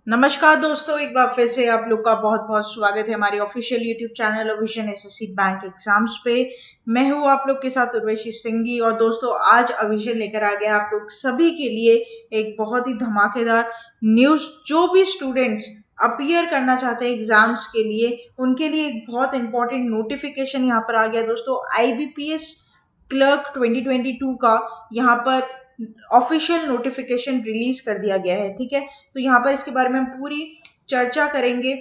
नमस्कार दोस्तों, एक बार फिर से आप लोग का बहुत बहुत स्वागत है हमारी official YouTube channel Avision SSC bank exams पे। मैं हूँ आप लोग के साथ उर्वशी सिंघी। और दोस्तों, आज अविजन लेकर आ गया आप लोग सभी के लिए एक बहुत ही धमाकेदार न्यूज़। जो भी स्टूडेंट्स अपीयर करना चाहते हैं एग्जाम्स के लिए, उनके लिए एक बहुत इंपॉर्टेंट नोटिफिकेशन यहाँ पर आ गया दोस्तों। आईबीपीएस क्लर्क 2022 का यहाँ पर ऑफिशियल नोटिफिकेशन रिलीज कर दिया गया है। ठीक है, तो यहाँ पर इसके बारे में हम पूरी चर्चा करेंगे।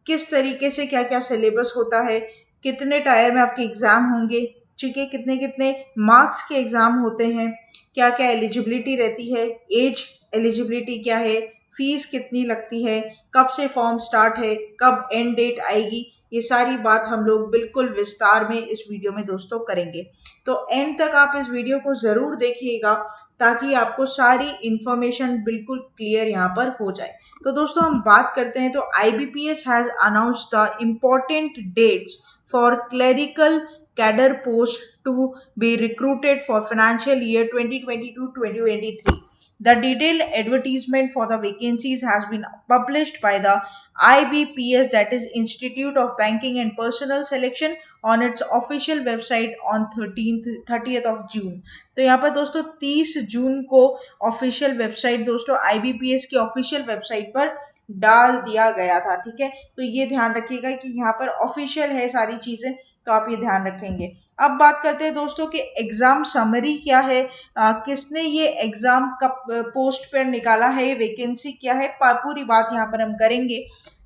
किस तरीके से क्या क्या सिलेबस होता है, कितने टायर में आपके एग्जाम होंगे, ठीक है, कितने कितने मार्क्स के एग्जाम होते हैं, क्या क्या एलिजिबिलिटी रहती है, एज एलिजिबिलिटी क्या है, फीस कितनी लगती है, कब से फॉर्म स्टार्ट है, कब एंड डेट आएगी, ये सारी बात हम लोग बिल्कुल विस्तार में इस वीडियो में दोस्तों करेंगे। तो एंड तक आप इस वीडियो को जरूर देखिएगा ताकि आपको सारी इंफॉर्मेशन बिल्कुल क्लियर यहाँ पर हो जाए। तो दोस्तों, हम बात करते हैं। तो IBPS has announced the important dates for clerical cadre post to be recruited for financial year 2022-2023. The detailed advertisement for the vacancies has been published by the IBPS, that is Institute of Banking and Personal Selection, on its official website on 30th of June. तो यहाँ पर दोस्तों 30 जून को official website दोस्तों IBPS की official website पर डाल दिया गया था। ठीक है, तो ये ध्यान रखिएगा कि यहाँ पर ऑफिशियल है सारी चीजें, तो आप ये ध्यान रखेंगे। अब बात करते हैं दोस्तों कि एग्जाम समरी क्या है, किसने ये एग्जाम कब पोस्ट पर निकाला है, ये वैकेंसी क्या है, पूरी बात यहाँ पर हम करेंगे।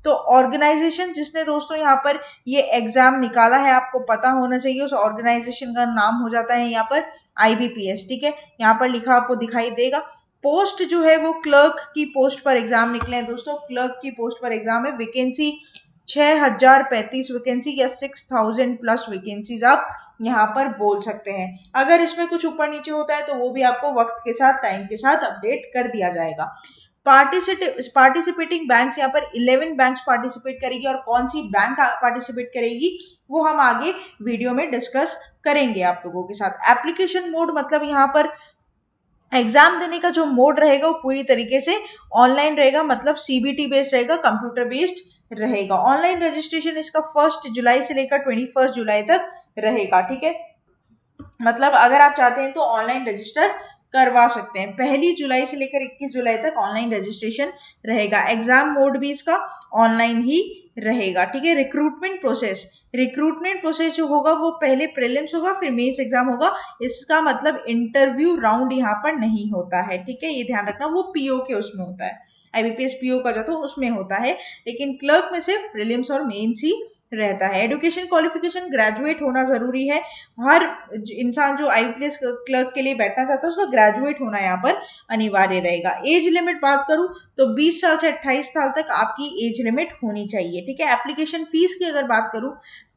तो ऑर्गेनाइजेशन जिसने दोस्तों यहाँ पर ये एग्जाम निकाला है, आपको पता होना चाहिए, उस ऑर्गेनाइजेशन का नाम हो जाता है यहाँ पर आईबीपीएस। ठीक है, यहाँ पर लिखा आपको दिखाई देगा। पोस्ट जो है वो क्लर्क की पोस्ट पर एग्जाम निकले हैं दोस्तों, क्लर्क की पोस्ट पर एग्जाम है। वैकेंसी 6035 वैकेंसी या 6000 प्लस वैकेंसीज आप यहाँ पर बोल सकते हैं। अगर इसमें कुछ ऊपर नीचे होता है तो वो भी आपको वक्त के साथ, टाइम के साथ अपडेट कर दिया जाएगा। पार्टिसिपेटिंग बैंक्स, यहाँ पर 11 बैंक्स पार्टिसिपेट करेगी, और कौन सी बैंक पार्टिसिपेट करेगी वो हम आगे वीडियो में डिस्कस करेंगे आप लोगों के साथ। एप्लीकेशन मोड मतलब यहाँ पर एग्जाम देने का जो मोड रहेगा वो पूरी तरीके से ऑनलाइन रहेगा, मतलब सीबीटी बेस्ड रहेगा, कंप्यूटर बेस्ड रहेगा। ऑनलाइन रजिस्ट्रेशन इसका 1 जुलाई से लेकर 21 जुलाई तक रहेगा। ठीक है, मतलब अगर आप चाहते हैं तो ऑनलाइन रजिस्टर करवा सकते हैं। 1 जुलाई से लेकर 21 जुलाई तक ऑनलाइन रजिस्ट्रेशन रहेगा। एग्जाम मोड भी इसका ऑनलाइन ही रहेगा। ठीक है, रिक्रूटमेंट प्रोसेस जो होगा वो पहले प्रीलिम्स होगा, फिर मेंस एग्जाम होगा। इसका मतलब इंटरव्यू राउंड यहाँ पर नहीं होता है। ठीक है, ये ध्यान रखना, वो पीओ के उसमें होता है, आईबीपीएस पीओ का जो था उसमें होता है, लेकिन क्लर्क में सिर्फ प्रीलिम्स और मेंस ही रहता है। एजुकेशन क्वालिफिकेशन ग्रेजुएट होना जरूरी है। हर इंसान जो आईपीएस क्लर्क के लिए बैठना चाहता है उसका ग्रेजुएट होना यहाँ पर अनिवार्य रहेगा। एज लिमिट बात करूं तो 20 साल से 28 साल तक आपकी एज लिमिट होनी चाहिए। ठीक है, एप्लीकेशन फीस की अगर बात करूं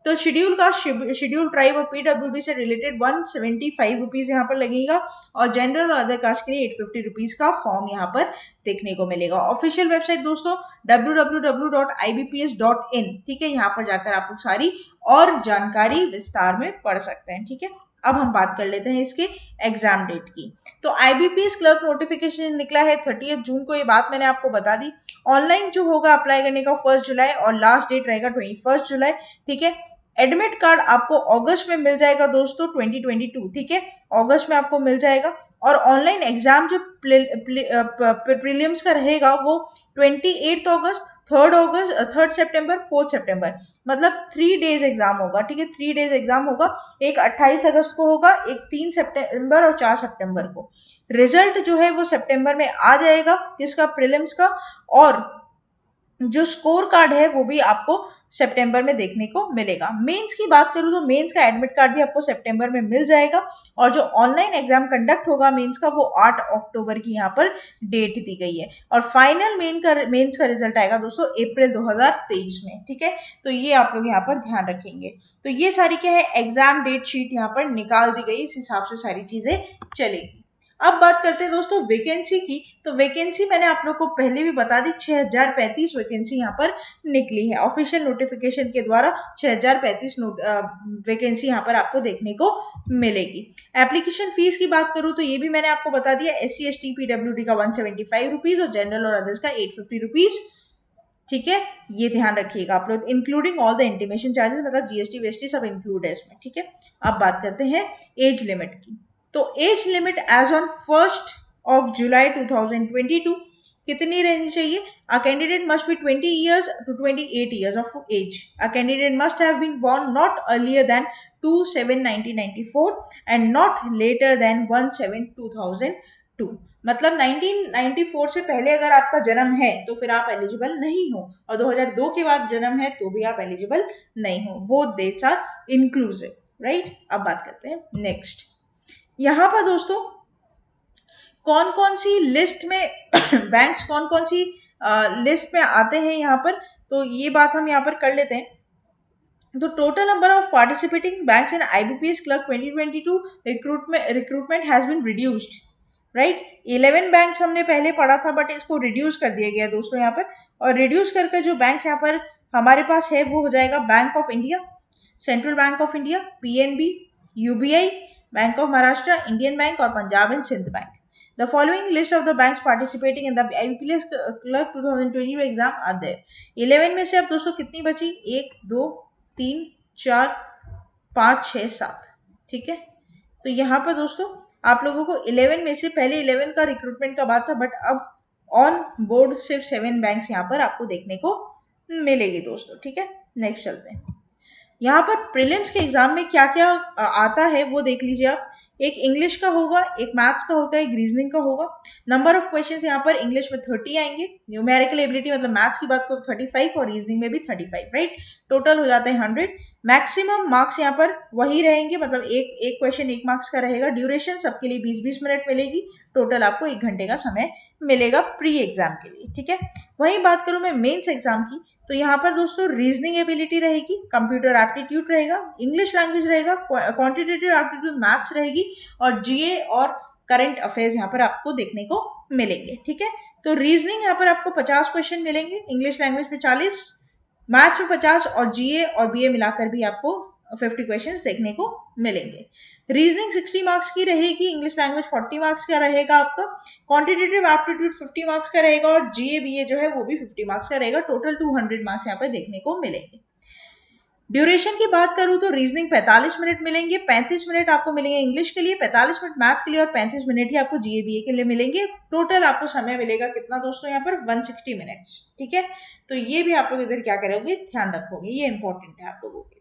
तो शेड्यूल कास्ट, शेड्यूल ट्राइब और पीडब्ल्यूडी से रिलेटेड 175 रुपीज यहाँ पर लगेगा, और जनरल और अदर कास्ट के लिए 850 रुपीज का फॉर्म यहाँ पर देखने को मिलेगा। ऑफिशियल वेबसाइट दोस्तों www.ibps.in। ठीक है, यहाँ पर जाकर आप लोग सारी और जानकारी विस्तार में पढ़ सकते हैं। ठीक है, अब हम बात कर लेते हैं इसके एग्जाम डेट की। तो आईबीपीएस क्लर्क नोटिफिकेशन निकला है 30 जून को, ये बात मैंने आपको बता दी। ऑनलाइन जो होगा अप्लाई करने का 1 जुलाई, और लास्ट डेट रहेगा 21 जुलाई। ठीक है, एडमिट कार्ड आपको अगस्त में मिल जाएगा दोस्तों 2022। ठीक है, अगस्त में आपको मिल जाएगा। और ऑनलाइन एग्जाम जो प्रीलिम्स का रहेगा वो 28 अगस्त, 3 सितंबर, 4 सितंबर, मतलब 3 डेज एग्जाम होगा। ठीक है, 3 डेज एग्जाम होगा। एक 28 अगस्त को होगा, एक 3 सितंबर और 4 सितंबर को। रिजल्ट जो है वो सितंबर में आ जाएगा जिसका प्रीलिम्स का, और जो स्कोर कार्ड है वो भी आपको सितंबर में देखने को मिलेगा। मेंस की बात करूं तो मेंस का एडमिट कार्ड भी आपको सितंबर में मिल जाएगा, और जो ऑनलाइन एग्जाम कंडक्ट होगा मेंस का वो 8 अक्टूबर की यहाँ पर डेट दी गई है, और फाइनल मेंस का रिजल्ट आएगा दोस्तों अप्रैल 2023 में। ठीक है, तो ये आप लोग यहाँ पर ध्यान रखेंगे। तो ये सारी क्या है, एग्जाम डेट शीट यहाँ पर निकाल दी गई, इस हिसाब से सारी चीजें चलेगी। अब बात करते हैं दोस्तों वैकेंसी की। तो वैकेंसी मैंने आप लोग को पहले भी बता दी, 6035 वैकेंसी यहाँ पर निकली है ऑफिशियल नोटिफिकेशन के द्वारा। 6035 वैकेंसी यहाँ पर आपको देखने को मिलेगी। एप्लीकेशन फीस की बात करूँ तो ये भी मैंने आपको बता दिया, SC ST PWD का 175 रुपीज और जनरल और अदर्स का 850 रुपीज ठीक है, ये ध्यान रखिएगा आप लोग, including all the intimation charges, मतलब जीएसटी वीएसटी सब इंक्लूड है इसमें। ठीक है, अब बात करते हैं एज लिमिट की। तो एज लिमिट एज ऑन 1 जुलाई 2022 कितनी रहनी चाहिए? A candidate must be 20 years to 28 years of age. A candidate must have been born not earlier than 2/7/1994 and not later than 1/7/2002। मतलब 1994 से पहले अगर आपका जन्म है तो फिर आप एलिजिबल नहीं हो, और 2002 के बाद जन्म है तो भी आप एलिजिबल नहीं हो। Both dates are inclusive, right. अब बात करते हैं नेक्स्ट। यहाँ पर दोस्तों कौन कौन सी लिस्ट में बैंक्स कौन कौन सी लिस्ट में आते हैं यहाँ पर, तो ये बात हम यहाँ पर कर लेते हैं। तो total number of participating banks in IBPS clerk 2022 recruitment has been reduced, right. 11 banks हमने पहले पढ़ा था बट इसको रिड्यूस कर दिया गया दोस्तों यहाँ पर, और रिड्यूस करके जो बैंक्स यहाँ पर हमारे पास है वो हो जाएगा bank of India, central bank of India, PNB, UBI, bank of Maharashtra, Indian bank और Punjab and Sind bank. The following list of the banks participating in the IBPS Clerk 2022 exam are there. 11 में से अब दोस्तों कितनी बची? 1 2 3 4 5 6 7। ठीक है, तो यहाँ पर दोस्तों आप लोगों को 11 में से, पहले 11 का रिक्रूटमेंट का बात था बट अब ऑन बोर्ड सिर्फ 7 बैंक्स यहाँ पर आपको देखने को मिलेगी दोस्तों। ठीक है, नेक्स्ट चलते हैं। यहाँ पर प्रीलिम्स के एग्जाम में क्या क्या आता है वो देख लीजिए आप। एक इंग्लिश का होगा, एक मैथ्स का होगा, एक रीजनिंग का होगा। नंबर ऑफ क्वेश्चंस यहाँ पर इंग्लिश में 30 आएंगे, न्यूमेरिकल एबिलिटी मतलब मैथ्स की बात करो 35 और रीजनिंग में भी 35, राइट। टोटल हो जाते हैं 100। मैक्सिमम मार्क्स यहाँ पर वही रहेंगे, मतलब एक क्वेश्चन 1 मार्क्स का रहेगा। ड्यूरेशन सबके लिए 20-20 मिनट मिलेगी। टोटल आपको 1 घंटे का समय मिलेगा प्री एग्जाम के लिए। ठीक है, वही बात करूं मैं मेंस एग्जाम की, तो यहाँ पर दोस्तों रीजनिंग एबिलिटी रहेगी, कंप्यूटर एप्टीट्यूड रहेगा, इंग्लिश लैंग्वेज रहेगा, क्वांटिटेटिव एप्टीट्यूड मैथ्स रहेगी, और जीए और करंट अफेयर्स यहाँ पर आपको देखने को मिलेंगे। ठीक है, तो रीजनिंग यहाँ पर आपको 50 क्वेश्चन मिलेंगे, इंग्लिश लैंग्वेज में 40, मैथ्स में 50 और जीए और बीए मिलाकर भी आपको 50 क्वेश्चंस देखने को मिलेंगे। रीजनिंग 60 मार्क्स की रहेगी, इंग्लिश लैंग्वेज 40 मार्क्स का रहेगा आपका, क्वांटिटेटिव एप्टीट्यूड 50 मार्क्स का रहेगा, और जीए बीए जो है वो भी 50 मार्क्स का रहेगा। टोटल 200 मार्क्स यहाँ पर देखने को मिलेंगे। ड्यूरेशन की बात करूं तो रीजनिंग 45 मिनट मिलेंगे, 35 मिनट आपको मिलेंगे इंग्लिश के लिए, 45 मिनट मैथ्स के लिए और 35 मिनट ही आपको जीए बीए के लिए मिलेंगे। टोटल आपको समय मिलेगा कितना दोस्तों यहाँ पर? 160 मिनट्स। ठीक है, तो ये भी आप लोग इधर क्या करोगे, ध्यान रखोगे, ये इंपॉर्टेंट है आप लोगों के लिए।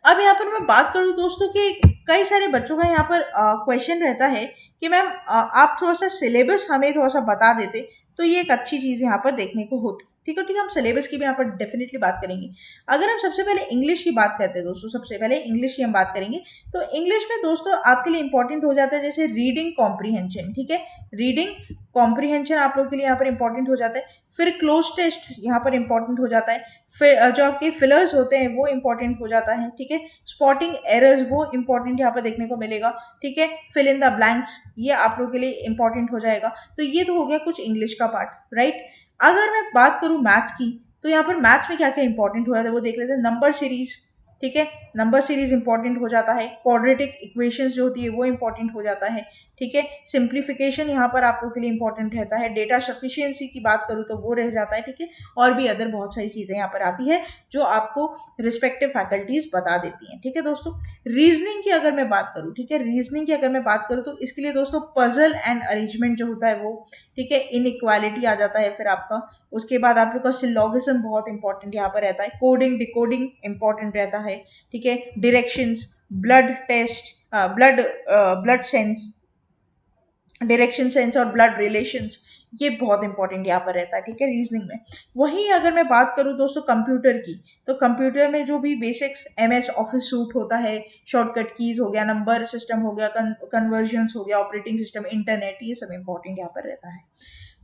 अब यहाँ पर मैं बात करूँ दोस्तों कि कई सारे बच्चों का यहाँ पर क्वेश्चन रहता है कि मैम आप थोड़ा सा सिलेबस हमें थोड़ा सा बता देते तो ये एक अच्छी चीज़ यहाँ पर देखने को होती। ठीक है, हम सिलेबस की भी यहाँ पर डेफिनेटली बात करेंगे। अगर हम सबसे पहले इंग्लिश की बात करते हैं दोस्तों, सबसे पहले इंग्लिश की हम बात करेंगे, तो इंग्लिश में दोस्तों आपके लिए इंपॉर्टेंट हो जाता है जैसे रीडिंग कॉम्प्रीहेंशन। ठीक है, रीडिंग कॉम्प्रीहेंशन आप लोग के लिए यहाँ पर इंपॉर्टेंट हो जाता है। फिर क्लोज टेस्ट यहाँ पर इंपॉर्टेंट हो जाता है। फिर जो आपके फिलर्स होते हैं वो इंपॉर्टेंट हो जाता है। ठीक है, स्पॉटिंग एरर्स वो इंपॉर्टेंट यहाँ पर देखने को मिलेगा। ठीक है, फिल इन द ब्लैंक्स ये आप लोगों के लिए इंपॉर्टेंट हो जाएगा। तो ये तो हो गया कुछ इंग्लिश का पार्ट, राइट। अगर मैं बात करूं मैथ्स की, तो यहाँ पर मैथ्स में क्या क्या इंपॉर्टेंट हो जाता है वो देख लेते हैं। नंबर सीरीज, ठीक है, नंबर सीरीज इंपॉर्टेंट हो जाता है। क्वाड्रेटिक इक्वेशंस जो होती है वो इंपॉर्टेंट हो जाता है। ठीक है, सिंप्लीफिकेशन यहाँ पर आप लोगों के लिए इंपॉर्टेंट रहता है। डेटा सफिशिएंसी की बात करूँ तो वो रह जाता है। ठीक है, और भी अदर बहुत सारी चीज़ें यहाँ पर आती है जो आपको रिस्पेक्टिव फैकल्टीज बता देती हैं। ठीक है दोस्तों, रीजनिंग की अगर मैं बात करूँ, ठीक है, रीजनिंग की अगर मैं बात करूँ तो इसके लिए दोस्तों पजल एंड अरेंजमेंट जो होता है वो, ठीक है, इनइक्वालिटी आ जाता है फिर आपका। उसके बाद आप लोग का सिलोगिज्म बहुत इंपॉर्टेंट यहाँ पर रहता है। कोडिंग डिकोडिंग इंपॉर्टेंट रहता है। ठीक है, directions, blood test, blood sense, direction sense और ब्लड रिलेशंस, ये बहुत इंपॉर्टेंट यहाँ पर रहता है। ठीक है, रीजनिंग में। वहीं अगर मैं बात करूँ दोस्तों कंप्यूटर की, तो कंप्यूटर में जो भी बेसिक्स एमएस ऑफिस सूट होता है, शॉर्टकट कीज हो गया, नंबर सिस्टम हो गया, कन्वर्जन्स हो गया, ऑपरेटिंग सिस्टम, इंटरनेट, ये सब इंपॉर्टेंट यहाँ पर रहता है।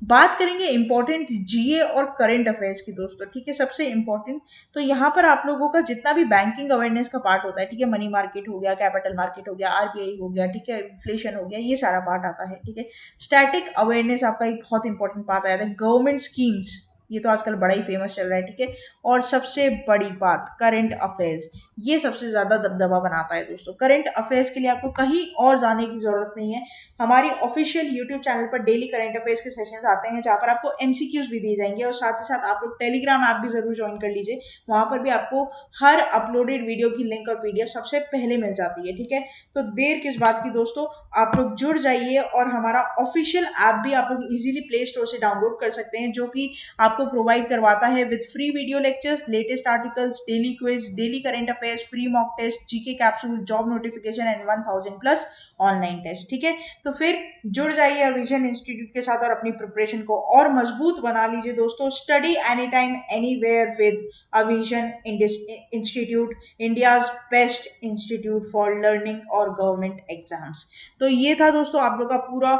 बात करेंगे इंपॉर्टेंट जीए और करंट अफेयर्स की दोस्तों। ठीक है, सबसे इंपॉर्टेंट तो यहाँ पर आप लोगों का जितना भी बैंकिंग अवेयरनेस का पार्ट होता है, ठीक है, मनी मार्केट हो गया, कैपिटल मार्केट हो गया, आरबीआई हो गया, ठीक है, इन्फ्लेशन हो गया, ये सारा पार्ट आता है। ठीक है, स्टैटिक अवेयरनेस आपका एक बहुत इंपॉर्टेंट पार्ट आया था। गवर्नमेंट स्कीम्स, ये तो आजकल बड़ा ही फेमस चल रहा है। ठीक है, और सबसे बड़ी बात करंट अफेयर्स, ये सबसे ज़्यादा दबदबा बनाता है दोस्तों। करंट अफेयर्स के लिए आपको कहीं और जाने की ज़रूरत नहीं है। हमारी ऑफिशियल यूट्यूब चैनल पर डेली करंट अफेयर्स के सेशंस आते हैं, जहाँ पर आपको एमसीक्यूज भी दिए जाएंगे, और साथ ही साथ आप लोग टेलीग्राम ऐप भी ज़रूर ज्वाइन कर लीजिए। वहाँ पर भी आपको हर अपलोडेड वीडियो की लिंक और पीडीएफ सबसे पहले मिल जाती है, ठीक है। तो देर किस बात की दोस्तों, आप लोग जुड़ जाइए, और हमारा ऑफिशियल ऐप भी आप लोग इजीली प्ले स्टोर से डाउनलोड कर सकते हैं, जो कि आपको प्रोवाइड करवाता है with free video lectures, latest articles, daily quiz, daily current affairs, free mock test, GK capsule, job notification and 1000 plus online test, ठीक है। तो फिर जुड़ जाइए अविजन इंस्टीट्यूट के साथ और अपनी प्रिपरेशन को और मजबूत बना लीजिए दोस्तों। Study any time anywhere with Avision institute, India's best institute for learning और गवर्नमेंट एग्जाम्स। तो ये था दोस्तों आप लोग का पूरा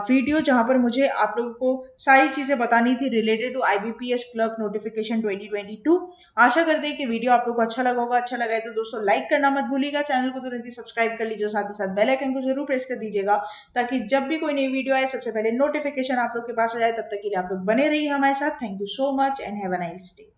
वीडियो, जहां पर मुझे आप लोगों को सारी चीजें बतानी थी related to IBPS clerk notification 2022। आशा करते हैं कि वीडियो आप लोग को अच्छा लगा होगा। अच्छा लगा है तो दोस्तों लाइक करना मत भूलिएगा, चैनल को तुरंत ही सब्सक्राइब कर लीजिए, साथ ही साथ बेल आइकन को जरूर प्रेस कर दीजिएगा, ताकि जब भी कोई नई वीडियो आए सबसे पहले नोटिफिकेशन आप लोग के पास आ जाए। तब तक के लिए आप लोग बने रहिए हमारे साथ। Thank you so much and have a nice day.